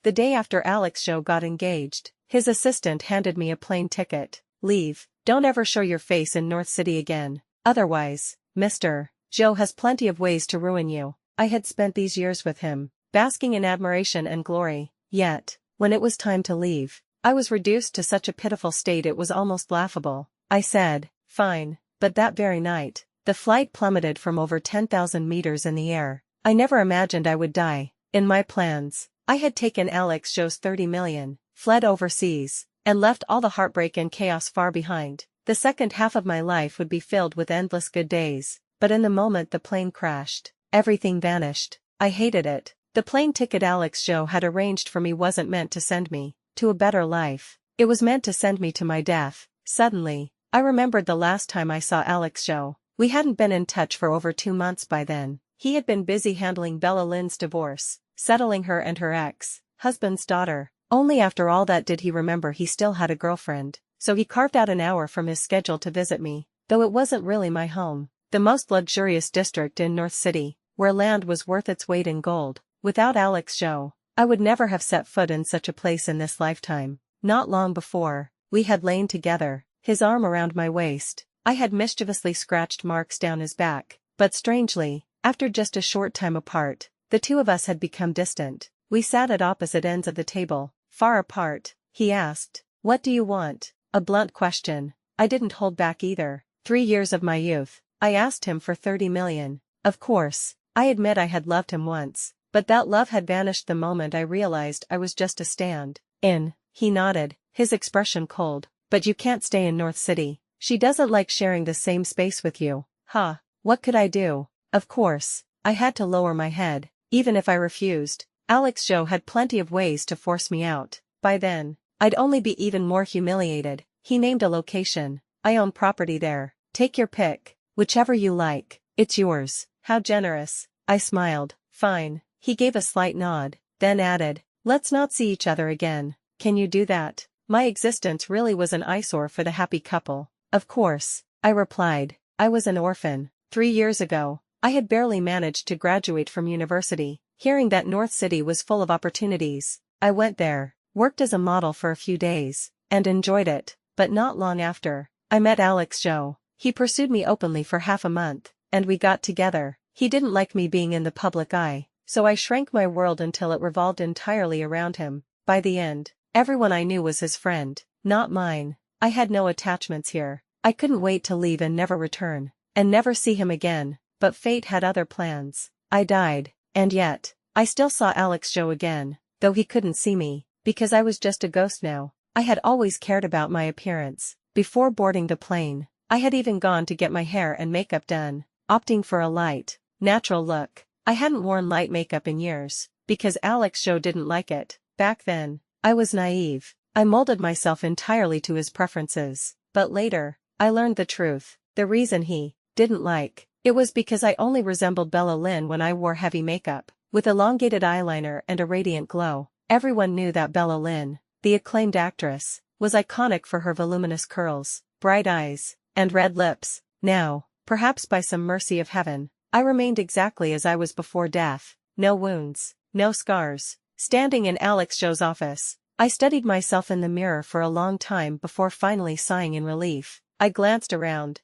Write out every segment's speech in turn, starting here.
The day after Alex Joe got engaged, his assistant handed me a plane ticket. Leave. Don't ever show your face in North City again. Otherwise, Mr. Joe has plenty of ways to ruin you. I had spent these years with him, basking in admiration and glory, yet, when it was time to leave, I was reduced to such a pitiful state it was almost laughable. I said, fine, but that very night, the flight plummeted from over 10,000 meters in the air. I never imagined I would die. In my plans, I had taken Alex Joe's 30 million, fled overseas, and left all the heartbreak and chaos far behind. The second half of my life would be filled with endless good days, but in the moment the plane crashed, everything vanished. I hated it. The plane ticket Alex Joe had arranged for me wasn't meant to send me to a better life. It was meant to send me to my death. Suddenly, I remembered the last time I saw Alex Joe. We hadn't been in touch for over 2 months by then. He had been busy handling Bella Lynn's divorce, settling her and her ex-husband's daughter. Only after all that did he remember he still had a girlfriend, so he carved out an hour from his schedule to visit me, though it wasn't really my home. The most luxurious district in North City, where land was worth its weight in gold. Without Alex Joe, I would never have set foot in such a place in this lifetime. Not long before, we had lain together, his arm around my waist. I had mischievously scratched marks down his back, but strangely, after just a short time apart, the two of us had become distant. We sat at opposite ends of the table, far apart. He asked, "What do you want?" A blunt question. I didn't hold back either. 3 years of my youth. I asked him for 30 million. Of course, I admit I had loved him once, but that love had vanished the moment I realized I was just a stand-in. He nodded, his expression cold. "But you can't stay in North City. She doesn't like sharing the same space with you." Huh. What could I do? Of course, I had to lower my head. Even if I refused, Alex Joe had plenty of ways to force me out. By then, I'd only be even more humiliated. He named a location. "I own property there. Take your pick. Whichever you like. It's yours." How generous. I smiled. Fine. He gave a slight nod, then added, "Let's not see each other again. Can you do that?" My existence really was an eyesore for the happy couple. Of course, I replied. I was an orphan. 3 years ago, I had barely managed to graduate from university. Hearing that North City was full of opportunities, I went there, worked as a model for a few days, and enjoyed it. But not long after, I met Alex Joe. He pursued me openly for half a month, and we got together. He didn't like me being in the public eye, so I shrank my world until it revolved entirely around him. By the end, everyone I knew was his friend, not mine. I had no attachments here. I couldn't wait to leave and never return, and never see him again, but fate had other plans. I died, and yet, I still saw Alex Joe again, though he couldn't see me, because I was just a ghost now. I had always cared about my appearance. Before boarding the plane, I had even gone to get my hair and makeup done, opting for a light, natural look. I hadn't worn light makeup in years, because Alex Joe didn't like it. Back then, I was naive. I molded myself entirely to his preferences, but later, I learned the truth. The reason he didn't like it was because I only resembled Bella Lynn when I wore heavy makeup, with elongated eyeliner and a radiant glow. Everyone knew that Bella Lynn, the acclaimed actress, was iconic for her voluminous curls, bright eyes, and red lips. Now, perhaps by some mercy of heaven, I remained exactly as I was before death. No wounds, no scars. Standing in Alex Joe's office, I studied myself in the mirror for a long time before finally sighing in relief. I glanced around.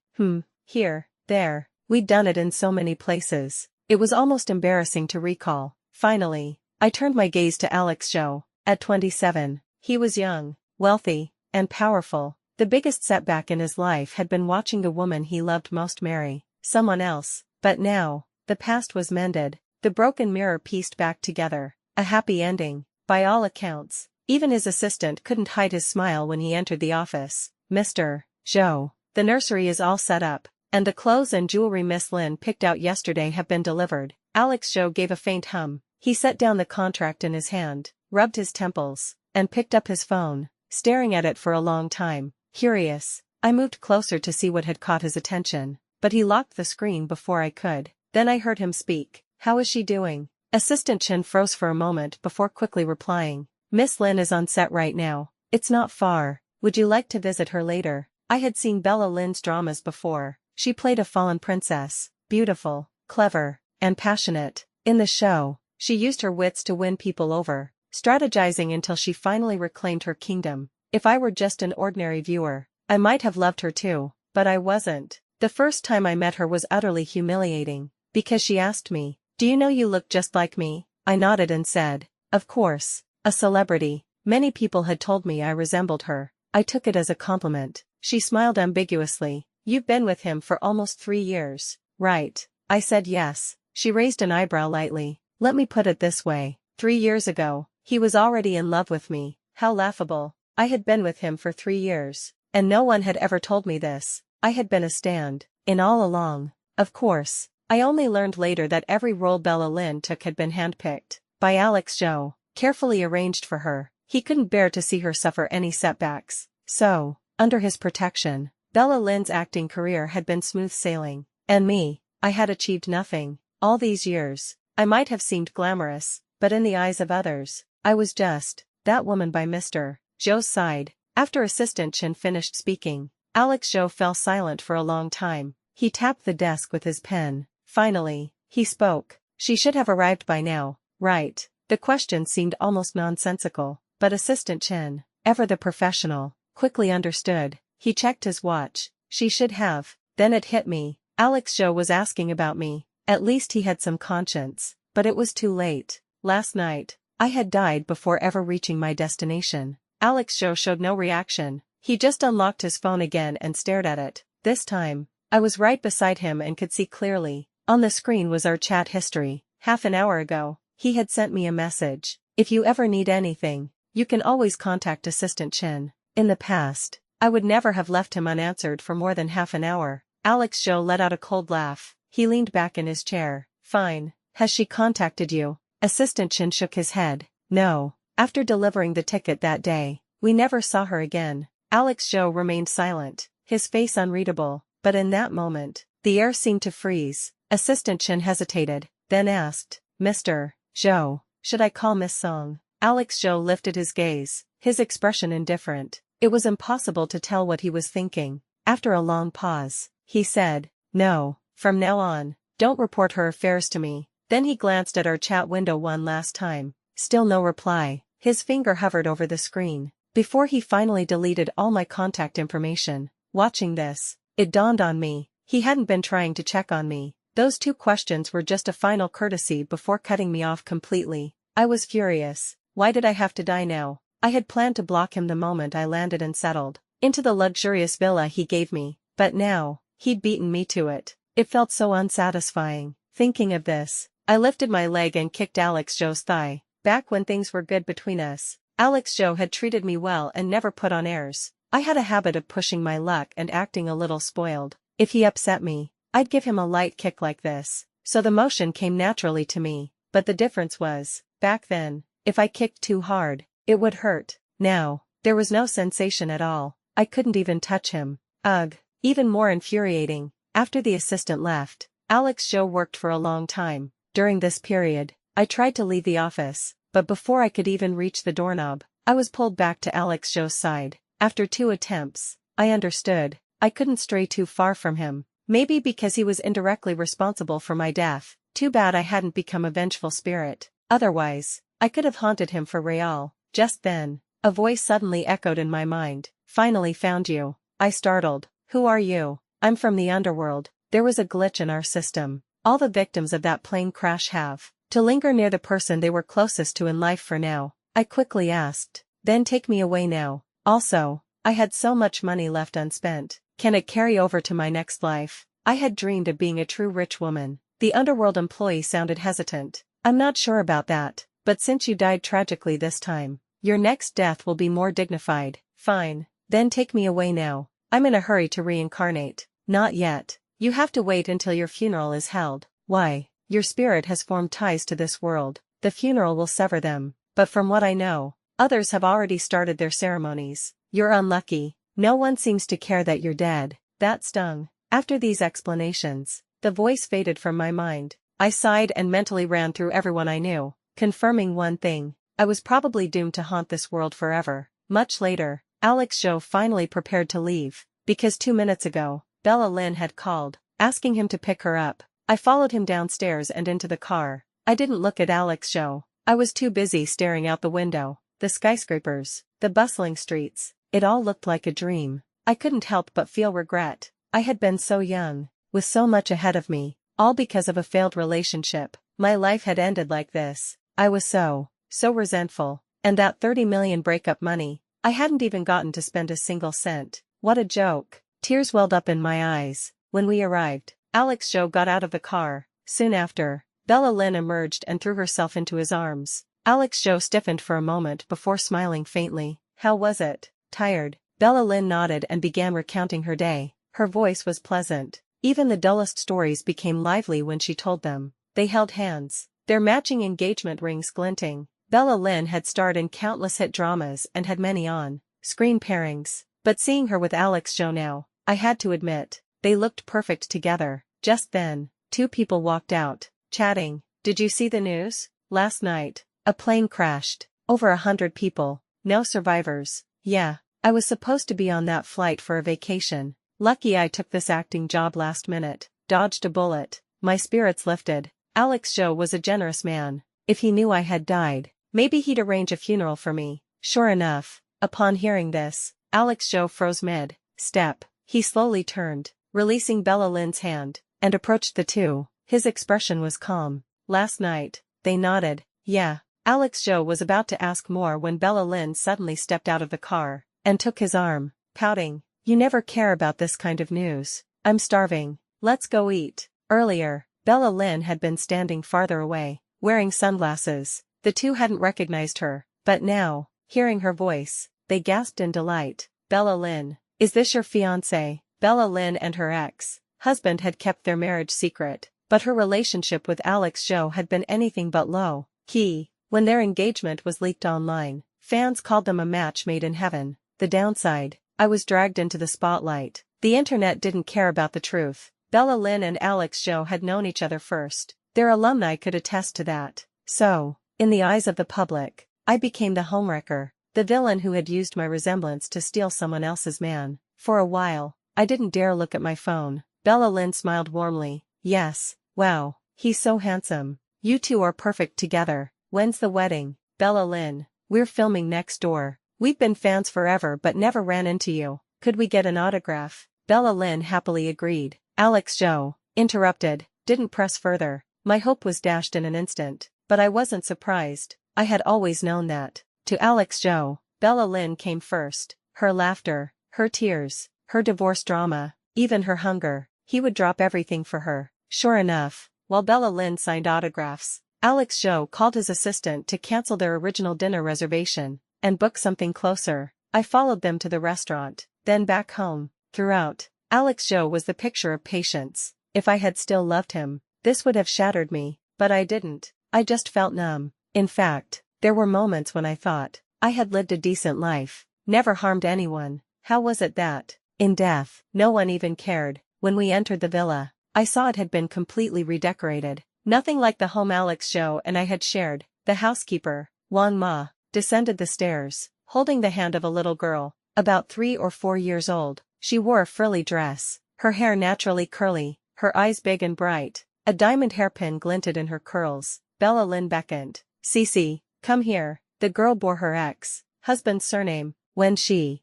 Here, there. We'd done it in so many places. It was almost embarrassing to recall. Finally, I turned my gaze to Alex Joe. At 27, he was young, wealthy, and powerful. The biggest setback in his life had been watching the woman he loved most marry someone else. But now, the past was mended, the broken mirror pieced back together. A happy ending, by all accounts. Even his assistant couldn't hide his smile when he entered the office. "Mr. Joe, the nursery is all set up, and the clothes and jewelry Miss Lynn picked out yesterday have been delivered." Alex Joe gave a faint hum. He set down the contract in his hand, rubbed his temples, and picked up his phone, staring at it for a long time. Curious, I moved closer to see what had caught his attention, but he locked the screen before I could. Then I heard him speak. "How is she doing?" Assistant Chen froze for a moment before quickly replying. "Miss Lynn is on set right now. It's not far. Would you like to visit her later?" I had seen Bella Lynn's dramas before. She played a fallen princess, beautiful, clever, and passionate. In the show, she used her wits to win people over, strategizing until she finally reclaimed her kingdom. If I were just an ordinary viewer, I might have loved her too, but I wasn't. The first time I met her was utterly humiliating, because she asked me, "Do you know you look just like me?" I nodded and said, "Of course." A celebrity. Many people had told me I resembled her. I took it as a compliment. She smiled ambiguously. "You've been with him for almost 3 years, right?" I said yes. She raised an eyebrow lightly. "Let me put it this way. 3 years ago, he was already in love with me." How laughable. I had been with him for 3 years, and no one had ever told me this. I had been a stand-in all along. Of course, I only learned later that every role Bella Lynn took had been handpicked by Alex Joe, carefully arranged for her. He couldn't bear to see her suffer any setbacks. So, under his protection, Bella Lynn's acting career had been smooth sailing. And me, I had achieved nothing. All these years, I might have seemed glamorous, but in the eyes of others, I was just that woman by Mr. Joe's side. After Assistant Chin finished speaking, Alex Joe fell silent for a long time. He tapped the desk with his pen. Finally, he spoke. "She should have arrived by now, right?" The question seemed almost nonsensical, but Assistant Chin, ever the professional, quickly understood. He checked his watch. "She should have." Then it hit me. Alex Joe was asking about me. At least he had some conscience. But it was too late. Last night, I had died before ever reaching my destination. Alex Joe showed no reaction. He just unlocked his phone again and stared at it. This time, I was right beside him and could see clearly. On the screen was our chat history. Half an hour ago, he had sent me a message. "If you ever need anything, you can always contact Assistant Chin." In the past, I would never have left him unanswered for more than half an hour. Alex Joe let out a cold laugh. He leaned back in his chair. "Fine. Has she contacted you?" Assistant Chin shook his head. "No. After delivering the ticket that day, we never saw her again." Alex Joe remained silent, his face unreadable, but in that moment, the air seemed to freeze. Assistant Chin hesitated, then asked, "Mr. Joe, should I call Miss Song?" Alex Joe lifted his gaze, his expression indifferent. It was impossible to tell what he was thinking. After a long pause, he said, "No, from now on, don't report her affairs to me." Then he glanced at our chat window one last time. Still no reply. His finger hovered over the screen, before he finally deleted all my contact information. Watching this, it dawned on me, he hadn't been trying to check on me. Those 2 questions were just a final courtesy before cutting me off completely. I was furious. Why did I have to die now? I had planned to block him the moment I landed and settled into the luxurious villa he gave me, but now, he'd beaten me to it. It felt so unsatisfying. Thinking of this, I lifted my leg and kicked Alex Joe's thigh. Back when things were good between us, Alex Joe had treated me well and never put on airs. I had a habit of pushing my luck and acting a little spoiled. If he upset me, I'd give him a light kick like this. So the motion came naturally to me. But the difference was, back then, if I kicked too hard, it would hurt. Now, there was no sensation at all. I couldn't even touch him. Ugh. Even more infuriating, after the assistant left, Alex Joe worked for a long time. During this period, I tried to leave the office, but before I could even reach the doorknob, I was pulled back to Alex Joe's side. After 2 attempts, I understood. I couldn't stray too far from him. Maybe because he was indirectly responsible for my death. Too bad I hadn't become a vengeful spirit. Otherwise, I could have haunted him for real. Just then, a voice suddenly echoed in my mind. "Finally found you." I startled. "Who are you?" "I'm from the underworld." There was a glitch in our system. All the victims of that plane crash have to linger near the person they were closest to in life for now. I quickly asked. "Then take me away now. Also, I had so much money left unspent. Can it carry over to my next life?" I had dreamed of being a true rich woman. The underworld employee sounded hesitant. "I'm not sure about that, but since you died tragically this time, your next death will be more dignified." "Fine. Then take me away now. I'm in a hurry to reincarnate." "Not yet. You have to wait until your funeral is held." "Why?" "Your spirit has formed ties to this world. The funeral will sever them. But from what I know, others have already started their ceremonies." "You're unlucky. No one seems to care that you're dead." That stung. After these explanations, the voice faded from my mind. I sighed and mentally ran through everyone I knew, confirming one thing. I was probably doomed to haunt this world forever. Much later, Alex Joe finally prepared to leave, because 2 minutes ago, Bella Lynn had called, asking him to pick her up. I followed him downstairs and into the car. I didn't look at Alex Joe. I was too busy staring out the window, the skyscrapers, the bustling streets. It all looked like a dream. I couldn't help but feel regret. I had been so young, with so much ahead of me, all because of a failed relationship. My life had ended like this. I was so resentful. And that 30 million breakup money, I hadn't even gotten to spend a single cent. What a joke. Tears welled up in my eyes. When we arrived, Alex Joe got out of the car. Soon after, Bella Lynn emerged and threw herself into his arms. Alex Joe stiffened for a moment before smiling faintly. How was it? Tired. Bella Lynn nodded and began recounting her day. Her voice was pleasant. Even the dullest stories became lively when she told them. They held hands, their matching engagement rings glinting. Bella Lynn had starred in countless hit dramas and had many on-screen pairings. But seeing her with Alex Joe now, I had to admit, they looked perfect together. Just then, two people walked out, chatting. Did you see the news? Last night, a plane crashed. Over 100 people. No survivors. Yeah, I was supposed to be on that flight for a vacation. Lucky I took this acting job last minute. Dodged a bullet. My spirits lifted. Alex Joe was a generous man. If he knew I had died, maybe he'd arrange a funeral for me. Sure enough, upon hearing this, Alex Joe froze mid-step. He slowly turned, releasing Bella Lynn's hand, and approached the two. His expression was calm. Last night, they nodded. Yeah. Alex Joe was about to ask more when Bella Lynn suddenly stepped out of the car and took his arm, pouting. You never care about this kind of news. I'm starving. Let's go eat. Earlier, Bella Lynn had been standing farther away, wearing sunglasses. The two hadn't recognized her, but now, hearing her voice, they gasped in delight. Bella Lynn, is this your fiancé? Bella Lynn and her ex-husband had kept their marriage secret, but her relationship with Alex Joe had been anything but low-key. When their engagement was leaked online, fans called them a match made in heaven. The downside, I was dragged into the spotlight. The internet didn't care about the truth. Bella Lynn and Alex Joe had known each other first. Their alumni could attest to that. So, in the eyes of the public, I became the homewrecker, the villain who had used my resemblance to steal someone else's man. For a while, I didn't dare look at my phone. Bella Lynn smiled warmly. Yes, wow, he's so handsome. You two are perfect together. When's the wedding? Bella Lynn, we're filming next door. We've been fans forever but never ran into you. Could we get an autograph? Bella Lynn happily agreed. Alex Joe, interrupted, didn't press further. My hope was dashed in an instant, but I wasn't surprised. I had always known that. To Alex Joe, Bella Lynn came first. Her laughter, her tears, her divorce drama, even her hunger. He would drop everything for her. Sure enough, while Bella Lynn signed autographs, Alex Joe called his assistant to cancel their original dinner reservation and book something closer. I followed them to the restaurant, then back home. Throughout, Alex Joe was the picture of patience. If I had still loved him, this would have shattered me, but I didn't. I just felt numb. In fact, there were moments when I thought, I had lived a decent life, never harmed anyone. How was it that, in death, no one even cared? When we entered the villa, I saw it had been completely redecorated. Nothing like the home Alex Joe and I had shared. The housekeeper, Wang Ma, descended the stairs, holding the hand of a little girl, about 3 or 4 years old. She wore a frilly dress, her hair naturally curly, her eyes big and bright. A diamond hairpin glinted in her curls. Bella Lynn beckoned. Cece, come here. The girl bore her ex-husband's surname. When she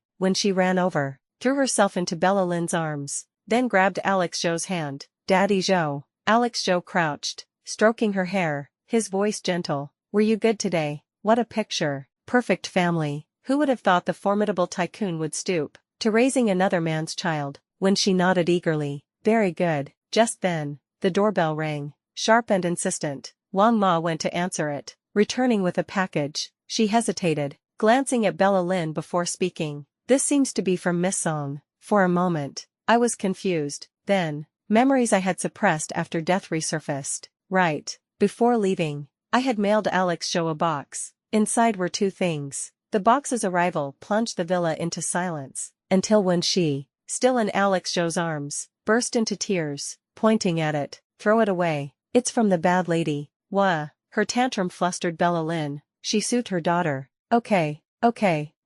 ran over, threw herself into Bella Lynn's arms, then grabbed Alex Joe's hand. Daddy Joe. Alex Joe crouched, stroking her hair, his voice gentle. Were you good today? What a picture. Perfect family. Who would have thought the formidable tycoon would stoop to raising another man's child? When she nodded eagerly. Very good. Just then, the doorbell rang, sharp and insistent. Wang Ma went to answer it, returning with a package. She hesitated, glancing at Bella Lynn before speaking. This seems to be from Miss Song. For a moment, I was confused. Then, memories I had suppressed after death resurfaced. Right. Before leaving, I had mailed Alex Joe a box. Inside were 2 things. The box's arrival plunged the villa into silence, until when she, still in Alex Joe's arms, burst into tears, pointing at it. Throw it away. It's from the bad lady. Wah. Her tantrum flustered Bella Lynn. She soothed her daughter. Okay,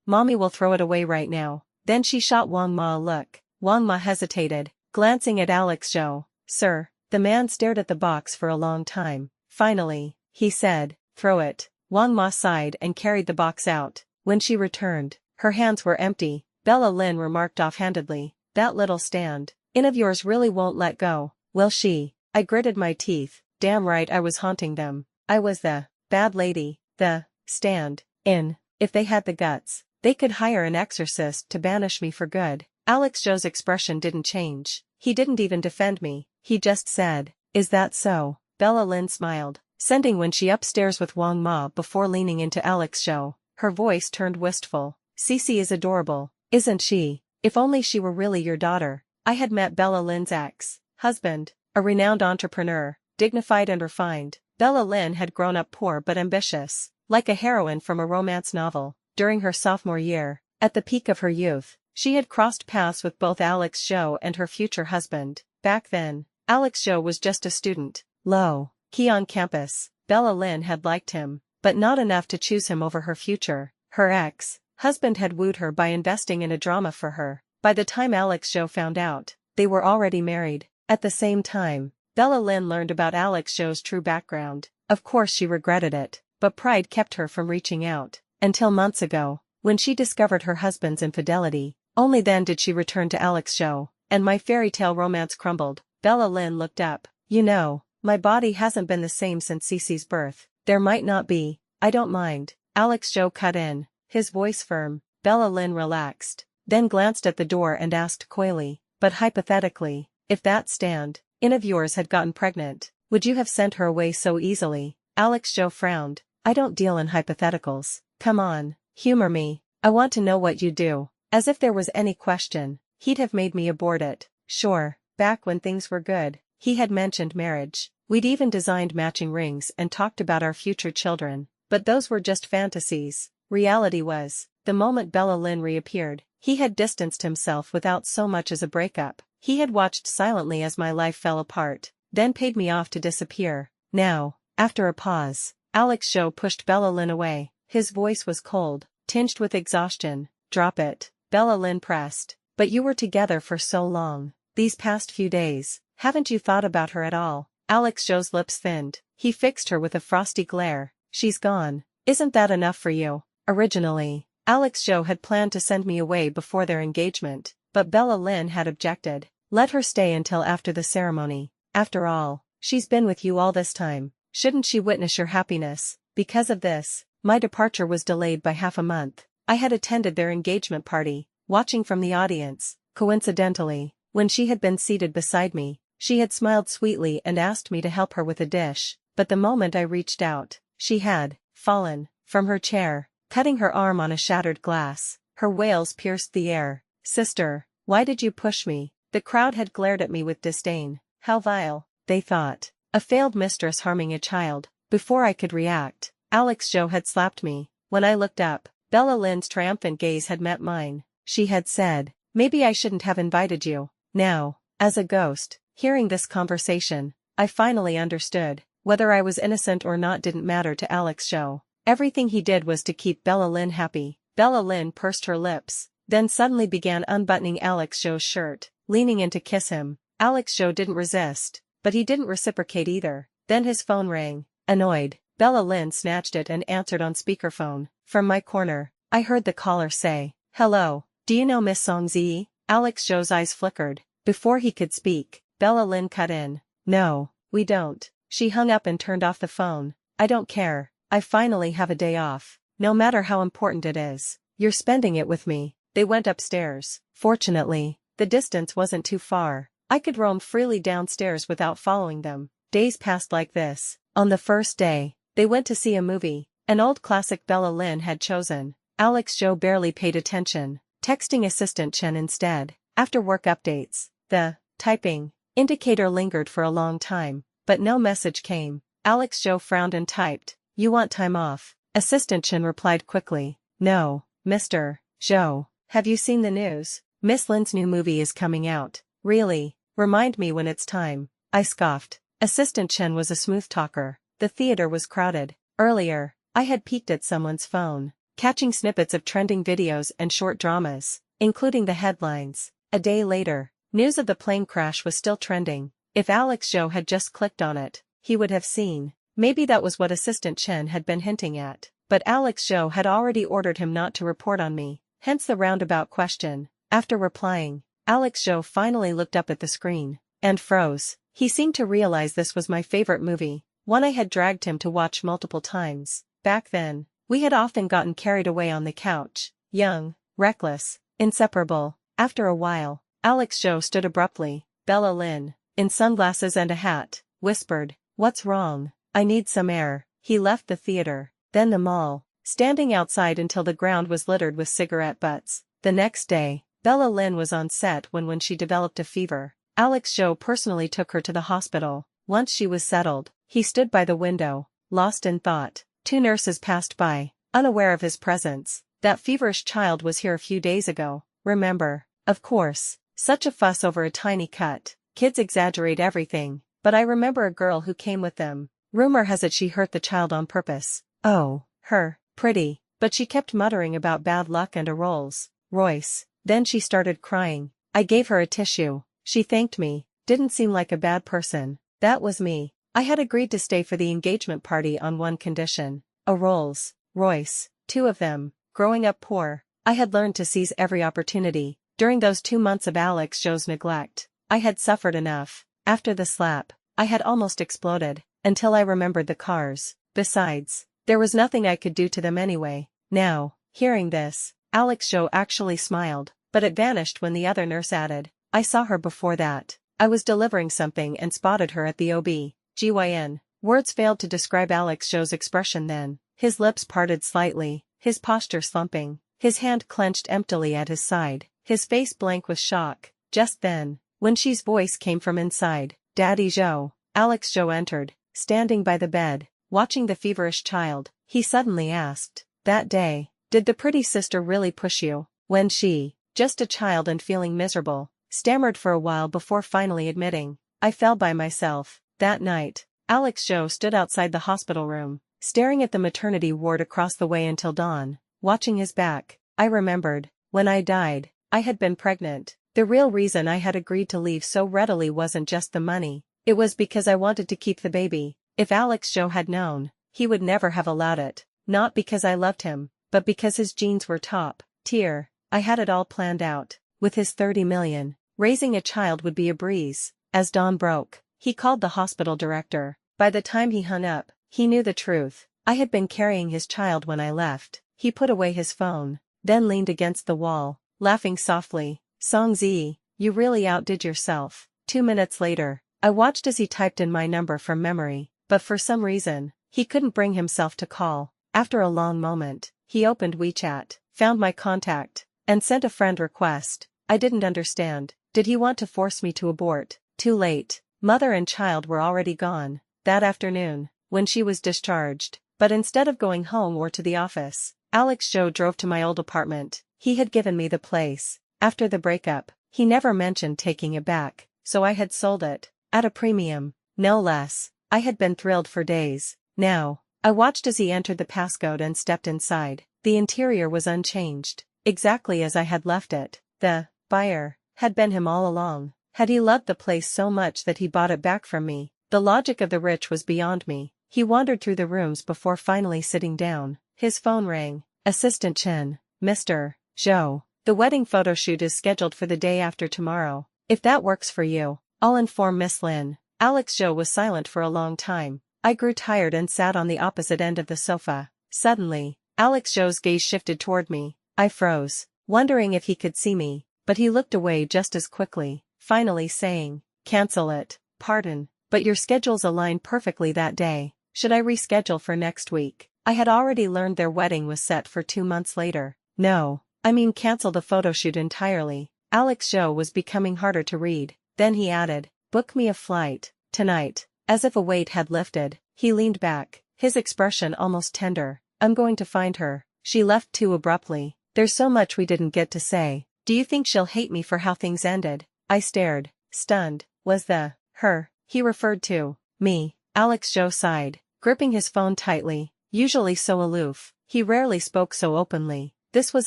Mommy will throw it away right now. Then she shot Wang Ma a look. Wang Ma hesitated, glancing at Alex Joe. Sir. The man stared at the box for a long time. Finally, he said, throw it. Wang Ma sighed and carried the box out. When she returned, her hands were empty. Bella Lin remarked offhandedly, "That little stand-in of yours really won't let go, will she?" I gritted my teeth. Damn right I was haunting them. I was the bad lady, the stand-in. If they had the guts, they could hire an exorcist to banish me for good. Alex Joe's expression didn't change. He didn't even defend me. He just said, "Is that so?" Bella Lin smiled, sending when she upstairs with Wang Ma before leaning into Alex Joe. Her voice turned wistful. "Cece is adorable, isn't she? If only she were really your daughter." I had met Bella Lin's ex-husband, a renowned entrepreneur, dignified and refined. Bella Lin had grown up poor but ambitious, like a heroine from a romance novel. During her sophomore year, at the peak of her youth, she had crossed paths with both Alex Joe and her future husband. Back then, Alex Joe was just a student, low-key on campus. Bella Lin had liked him, but not enough to choose him over her future. Her ex-husband had wooed her by investing in a drama for her. By the time Alex Joe found out, they were already married. At the same time, Bella Lin learned about Alex Joe's true background. Of course she regretted it, but pride kept her from reaching out. Until months ago, when she discovered her husband's infidelity. Only then did she return to Alex Joe, and my fairy tale romance crumbled. Bella Lin looked up. "You know, my body hasn't been the same since Cece's birth." "There might not be, I don't mind," Alex Joe cut in, his voice firm. Bella Lin relaxed, then glanced at the door and asked coyly, "But hypothetically, if that stand-in of yours had gotten pregnant, would you have sent her away so easily?" Alex Joe frowned. "I don't deal in hypotheticals. Come on, humor me. I want to know what you'd do." As if there was any question, he'd have made me abort it. Sure, back when things were good, he had mentioned marriage. We'd even designed matching rings and talked about our future children. But those were just fantasies. Reality was, the moment Bella Lin reappeared, he had distanced himself without so much as a breakup. He had watched silently as my life fell apart, then paid me off to disappear. Now, after a pause, Alex Joe pushed Bella Lin away. His voice was cold, tinged with exhaustion. "Drop it," Bella Lin pressed. "But you were together for so long. These past few days, haven't you thought about her at all?" Alex Joe's lips thinned. He fixed her with a frosty glare. "She's gone. Isn't that enough for you?" Originally, Alex Joe had planned to send me away before their engagement, but Bella Lin had objected. "Let her stay until after the ceremony. After all, she's been with you all this time. Shouldn't she witness your happiness?" Because of this, my departure was delayed by half a month. I had attended their engagement party, watching from the audience. Coincidentally, when she had been seated beside me, she had smiled sweetly and asked me to help her with a dish. But the moment I reached out, she had fallen from her chair, cutting her arm on a shattered glass. Her wails pierced the air. "Sister, why did you push me?" The crowd had glared at me with disdain. How vile, they thought. A failed mistress harming a child. Before I could react, Alex Joe had slapped me. When I looked up, Bella Lin's triumphant gaze had met mine. She had said, "Maybe I shouldn't have invited you." Now, as a ghost, hearing this conversation, I finally understood. Whether I was innocent or not didn't matter to Alex Joe. Everything he did was to keep Bella Lin happy. Bella Lin pursed her lips, then suddenly began unbuttoning Alex Joe's shirt, leaning in to kiss him. Alex Joe didn't resist, but he didn't reciprocate either. Then his phone rang. Annoyed, Bella Lin snatched it and answered on speakerphone. From my corner, I heard the caller say, "Hello, do you know Miss Song Zi?" Alex Joe's eyes flickered. Before he could speak, Bella Lin cut in. "No, we don't." She hung up and turned off the phone. "I don't care. I finally have a day off. No matter how important it is, you're spending it with me." They went upstairs. Fortunately, the distance wasn't too far. I could roam freely downstairs without following them. Days passed like this. On the first day, they went to see a movie, an old classic Bella Lin had chosen. Alex Joe barely paid attention, texting assistant Chen instead. After work updates, the typing indicator lingered for a long time, but no message came. Alex Joe frowned and typed, "You want time off?" Assistant Chen replied quickly, "No, Mr. Joe. Have you seen the news? Miss Lin's new movie is coming out." "Really? Remind me when it's time." I scoffed. Assistant Chen was a smooth talker. The theater was crowded. Earlier, I had peeked at someone's phone, catching snippets of trending videos and short dramas, including the headlines. A day later, news of the plane crash was still trending. If Alex Joe had just clicked on it, he would have seen Maybe that was what Assistant Chen had been hinting at. But Alex Zhou had already ordered him not to report on me, hence the roundabout question. After replying, Alex Zhou finally looked up at the screen and froze. He seemed to realize this was my favorite movie, one I had dragged him to watch multiple times. Back then, we had often gotten carried away on the couch, young, reckless, inseparable. After a while, Alex Zhou stood abruptly. Bella Lin, in sunglasses and a hat, whispered, "What's wrong? I need some air." He left the theater, then the mall, standing outside until the ground was littered with cigarette butts. The next day, Bella Lin was on set when she developed a fever. Alex Zhou personally took her to the hospital. Once she was settled, he stood by the window, lost in thought. 2 nurses passed by, unaware of his presence. "That feverish child was here a few days ago, remember?" Of course, such a fuss over a tiny cut. Kids exaggerate everything, but I remember a girl who came with them. Rumor has it she hurt the child on purpose. Oh, her, pretty, but she kept muttering about bad luck and a Rolls Royce. Then she started crying. I gave her a tissue. She thanked me. Didn't seem like a bad person. That was me. I had agreed to stay for the engagement party on one condition. A Rolls Royce, 2 of them. Growing up poor, I had learned to seize every opportunity. During those 2 months of Alex Zhou's neglect, I had suffered enough. After the slap, I had almost exploded, until I remembered the cars. Besides, there was nothing I could do to them anyway. Now, hearing this, Alex Zhou actually smiled, but it vanished when the other nurse added, "I saw her before that. I was delivering something and spotted her at the OB/GYN. Words failed to describe Alex Zhou's expression then. His lips parted slightly, his posture slumping, his hand clenched emptily at his side, his face blank with shock. Just then, when Xi's voice came from inside, "Daddy Zhou." Alex Zhou entered, standing by the bed, watching the feverish child. He suddenly asked, "That day, did the pretty sister really push you?" When she, just a child and feeling miserable, stammered for a while before finally admitting, "I fell by myself." That night, Alex Zhou stood outside the hospital room, staring at the maternity ward across the way until dawn, watching his back. I remembered, when I died, I had been pregnant. The real reason I had agreed to leave so readily wasn't just the money. It was because I wanted to keep the baby. If Alex Zhou had known, he would never have allowed it. Not because I loved him, but because his genes were top tier. I had it all planned out. With his 30 million, raising a child would be a breeze. As dawn broke, he called the hospital director. By the time he hung up, he knew the truth. I had been carrying his child when I left. He put away his phone, then leaned against the wall, laughing softly. "Songzi, you really outdid yourself." 2 minutes later, I watched as he typed in my number from memory, but for some reason, he couldn't bring himself to call. After a long moment, he opened WeChat, found my contact, and sent a friend request. I didn't understand. Did he want to force me to abort? Too late. Mother and child were already gone. That afternoon, when she was discharged, but instead of going home or to the office, Alex Zhou drove to my old apartment. He had given me the place. After the breakup, he never mentioned taking it back, so I had sold it. At a premium, no less. I had been thrilled for days. Now, I watched as he entered the passcode and stepped inside. The interior was unchanged, exactly as I had left it. The buyer had been him all along. Had he loved the place so much that he bought it back from me? The logic of the rich was beyond me. He wandered through the rooms before finally sitting down. His phone rang. "Assistant Chen, Mr. Zhou. The wedding photo shoot is scheduled for the day after tomorrow. If that works for you, I'll inform Miss Lin." Alex Zhou was silent for a long time. I grew tired and sat on the opposite end of the sofa. Suddenly, Alex Zhou's gaze shifted toward me. I froze, wondering if he could see me, but he looked away just as quickly, finally saying, "Cancel it." "Pardon, but your schedules align perfectly that day. Should I reschedule for next week?" I had already learned their wedding was set for 2 months later. "No, I mean cancel the photo shoot entirely." Alex Zhou was becoming harder to read. Then he added, "Book me a flight, tonight." As if a weight had lifted, he leaned back, his expression almost tender. "I'm going to find her." She left too abruptly. "There's so much we didn't get to say. Do you think she'll hate me for how things ended?" I stared, stunned. Was the her he referred to me? Alex Zhou sighed, gripping his phone tightly. Usually so aloof, he rarely spoke so openly. This was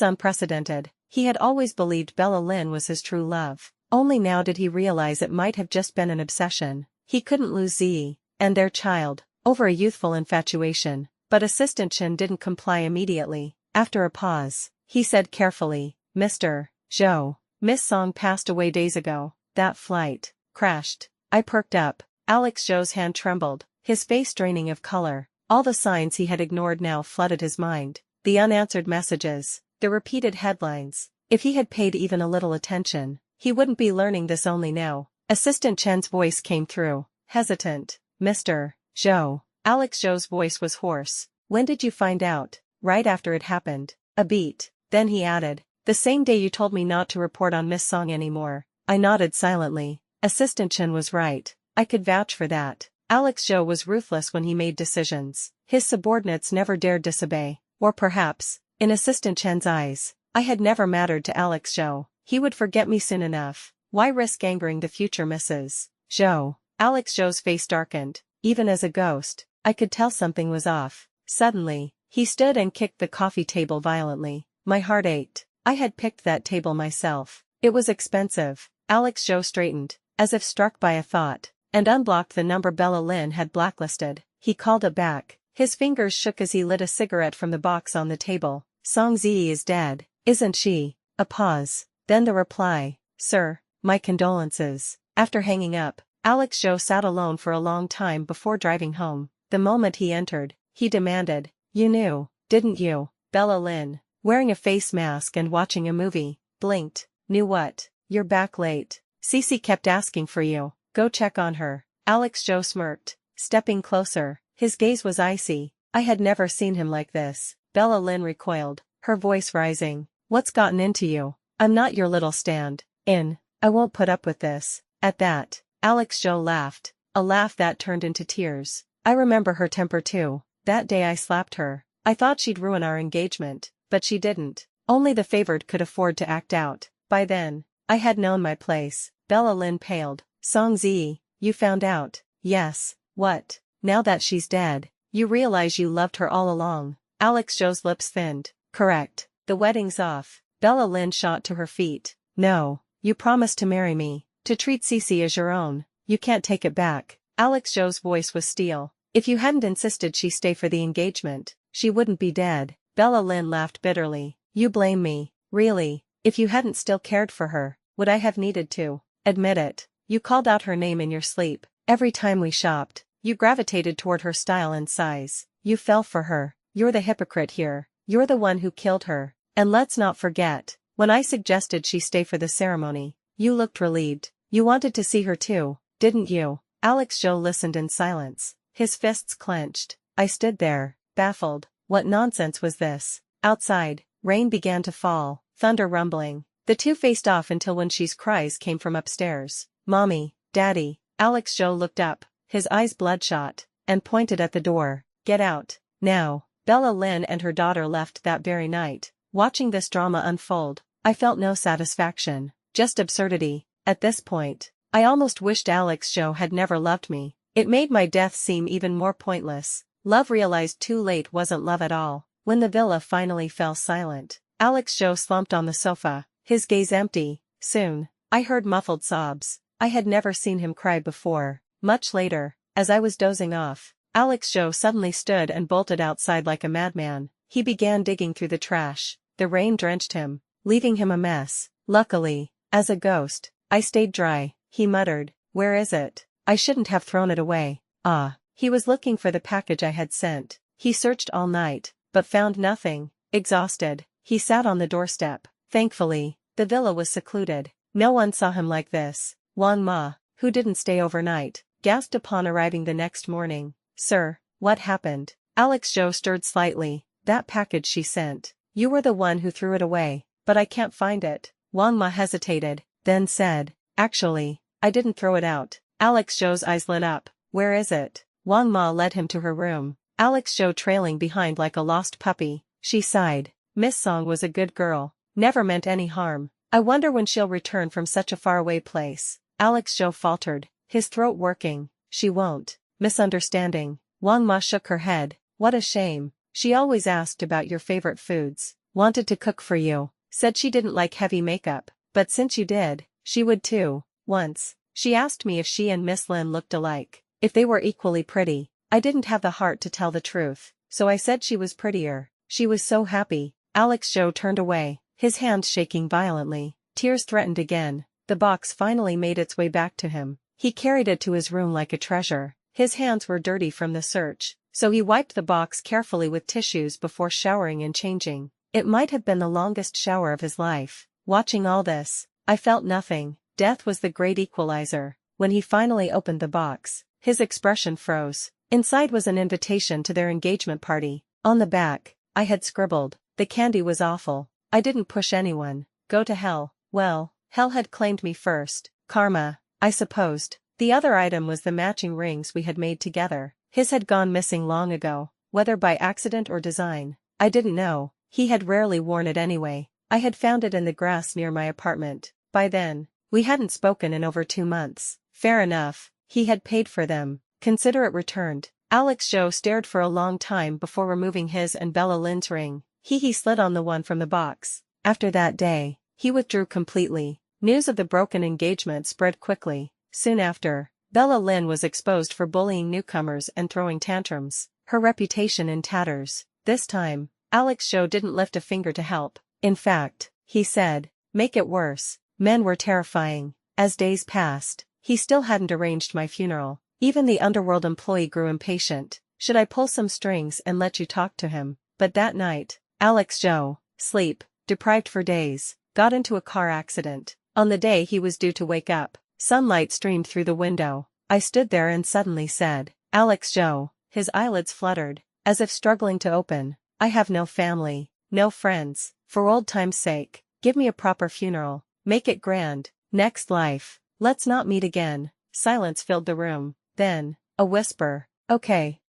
unprecedented. He had always believed Bella Lin was his true love. Only now did he realize it might have just been an obsession. He couldn't lose Ziyi and their child. over a youthful infatuation, but Assistant Chen didn't comply immediately. After a pause, he said carefully, Mr. Zhou, Miss Song passed away days ago. That flight crashed. I perked up. Alex Zhou's hand trembled, his face draining of color. All the signs he had ignored now flooded his mind. The unanswered messages, the repeated headlines. If he had paid even a little attention, he wouldn't be learning this only now. Assistant Chen's voice came through, hesitant. Mr. Zhou. Alex Zhou's voice was hoarse. When did you find out? Right after it happened. A beat. Then he added, the same day you told me not to report on Miss Song anymore. I nodded silently. Assistant Chen was right. I could vouch for that. Alex Zhou was ruthless when he made decisions. His subordinates never dared disobey. Or perhaps, in Assistant Chen's eyes, I had never mattered to Alex Zhou. He would forget me soon enough. Why risk angering the future Mrs. Zhou? Alex Zhou's face darkened. Even as a ghost, I could tell something was off. Suddenly, he stood and kicked the coffee table violently. My heart ached. I had picked that table myself. It was expensive. Alex Zhou straightened, as if struck by a thought, and unblocked the number Bella Lin had blacklisted. He called it back. His fingers shook as he lit a cigarette from the box on the table. Song Zi is dead, isn't she? A pause. Then the reply, Sir, my condolences. After hanging up, Alex Zhou sat alone for a long time before driving home. The moment he entered, he demanded, You knew, didn't you? Bella Lin, wearing a face mask and watching a movie, blinked. Knew what? You're back late. Cece kept asking for you. Go check on her. Alex Zhou smirked, stepping closer. His gaze was icy. I had never seen him like this. Bella Lin recoiled, her voice rising. What's gotten into you? I'm not your little stand-in. I won't put up with this. At that, Alex Zhou laughed, a laugh that turned into tears. I remember her temper too. That day I slapped her. I thought she'd ruin our engagement, but she didn't. Only the favored could afford to act out. By then, I had known my place. Bella Lin paled. Song Zi, you found out? Yes. What? Now that she's dead, you realize you loved her all along. Alex Zhou's lips thinned. Correct. The wedding's off. Bella Lin shot to her feet. No, you promised to marry me, to treat Cece as your own. You can't take it back. Alex Zhou's voice was steel. If you hadn't insisted she stay for the engagement, she wouldn't be dead. Bella Lin laughed bitterly. You blame me. Really, if you hadn't still cared for her, would I have needed to? Admit it. You called out her name in your sleep. Every time we shopped, you gravitated toward her style and size. You fell for her. You're the hypocrite here. You're the one who killed her. And let's not forget, when I suggested she stay for the ceremony, you looked relieved. You wanted to see her too, didn't you? Alex Zhou listened in silence, his fists clenched. I stood there, baffled. What nonsense was this? Outside, rain began to fall, thunder rumbling. The two faced off until when she's cries came from upstairs. Mommy, Daddy. Alex Zhou looked up, his eyes bloodshot, and pointed at the door. Get out, now. Bella Lin and her daughter left that very night. Watching this drama unfold, I felt no satisfaction, just absurdity. At this point, I almost wished Alex Zhou had never loved me. It made my death seem even more pointless. Love realized too late wasn't love at all. When the villa finally fell silent, Alex Zhou slumped on the sofa, his gaze empty. Soon, I heard muffled sobs. I had never seen him cry before. Much later, as I was dozing off, Alex Zhou suddenly stood and bolted outside like a madman. He began digging through the trash. The rain drenched him, leaving him a mess. Luckily, as a ghost, I stayed dry. He muttered, Where is it? I shouldn't have thrown it away. Ah. He was looking for the package I had sent. He searched all night, but found nothing. Exhausted, he sat on the doorstep. Thankfully, the villa was secluded. No one saw him like this. Wang Ma, who didn't stay overnight, gasped upon arriving the next morning. Sir, what happened? Alex Zhou stirred slightly. That package she sent. You were the one who threw it away, but I can't find it. Wang Ma hesitated, then said, Actually, I didn't throw it out. Alex Zhou's eyes lit up. Where is it? Wang Ma led him to her room. Alex Zhou trailing behind like a lost puppy. She sighed. Miss Song was a good girl. Never meant any harm. I wonder when she'll return from such a faraway place. Alex Zhou faltered, his throat working. She won't. Misunderstanding. Wang Ma shook her head. What a shame. She always asked about your favorite foods. Wanted to cook for you. Said she didn't like heavy makeup. But since you did, she would too. Once, she asked me if she and Miss Lin looked alike. If they were equally pretty. I didn't have the heart to tell the truth, so I said she was prettier. She was so happy. Alex Joe turned away, his hands shaking violently. Tears threatened again. The box finally made its way back to him. He carried it to his room like a treasure. His hands were dirty from the search, so he wiped the box carefully with tissues before showering and changing. It might have been the longest shower of his life. Watching all this, I felt nothing. Death was the great equalizer. When he finally opened the box, his expression froze. Inside was an invitation to their engagement party. On the back, I had scribbled, "The candy was awful. I didn't push anyone. Go to hell." Well, hell had claimed me first. Karma, I supposed. The other item was the matching rings we had made together. His had gone missing long ago, whether by accident or design. I didn't know. He had rarely worn it anyway. I had found it in the grass near my apartment. By then, we hadn't spoken in over 2 months. Fair enough, he had paid for them. Consider it returned. Alex Joe stared for a long time before removing his and Bella Lynn's ring. He slid on the one from the box. After that day, he withdrew completely. News of the broken engagement spread quickly. Soon after, Bella Lynn was exposed for bullying newcomers and throwing tantrums. Her reputation in tatters. This time, Alex Joe didn't lift a finger to help. In fact, he said, "Make it worse." Men were terrifying. As days passed, he still hadn't arranged my funeral. Even the underworld employee grew impatient. "Should I pull some strings and let you talk to him?" But that night, Alex Joe, sleep, deprived for days, got into a car accident. On the day he was due to wake up, sunlight streamed through the window. I stood there and suddenly said, "Alex Joe." His eyelids fluttered, as if struggling to open. "I have no family, no friends. For old time's sake, give me a proper funeral. Make it grand. Next life, let's not meet again." Silence filled the room. Then, a whisper, "Okay."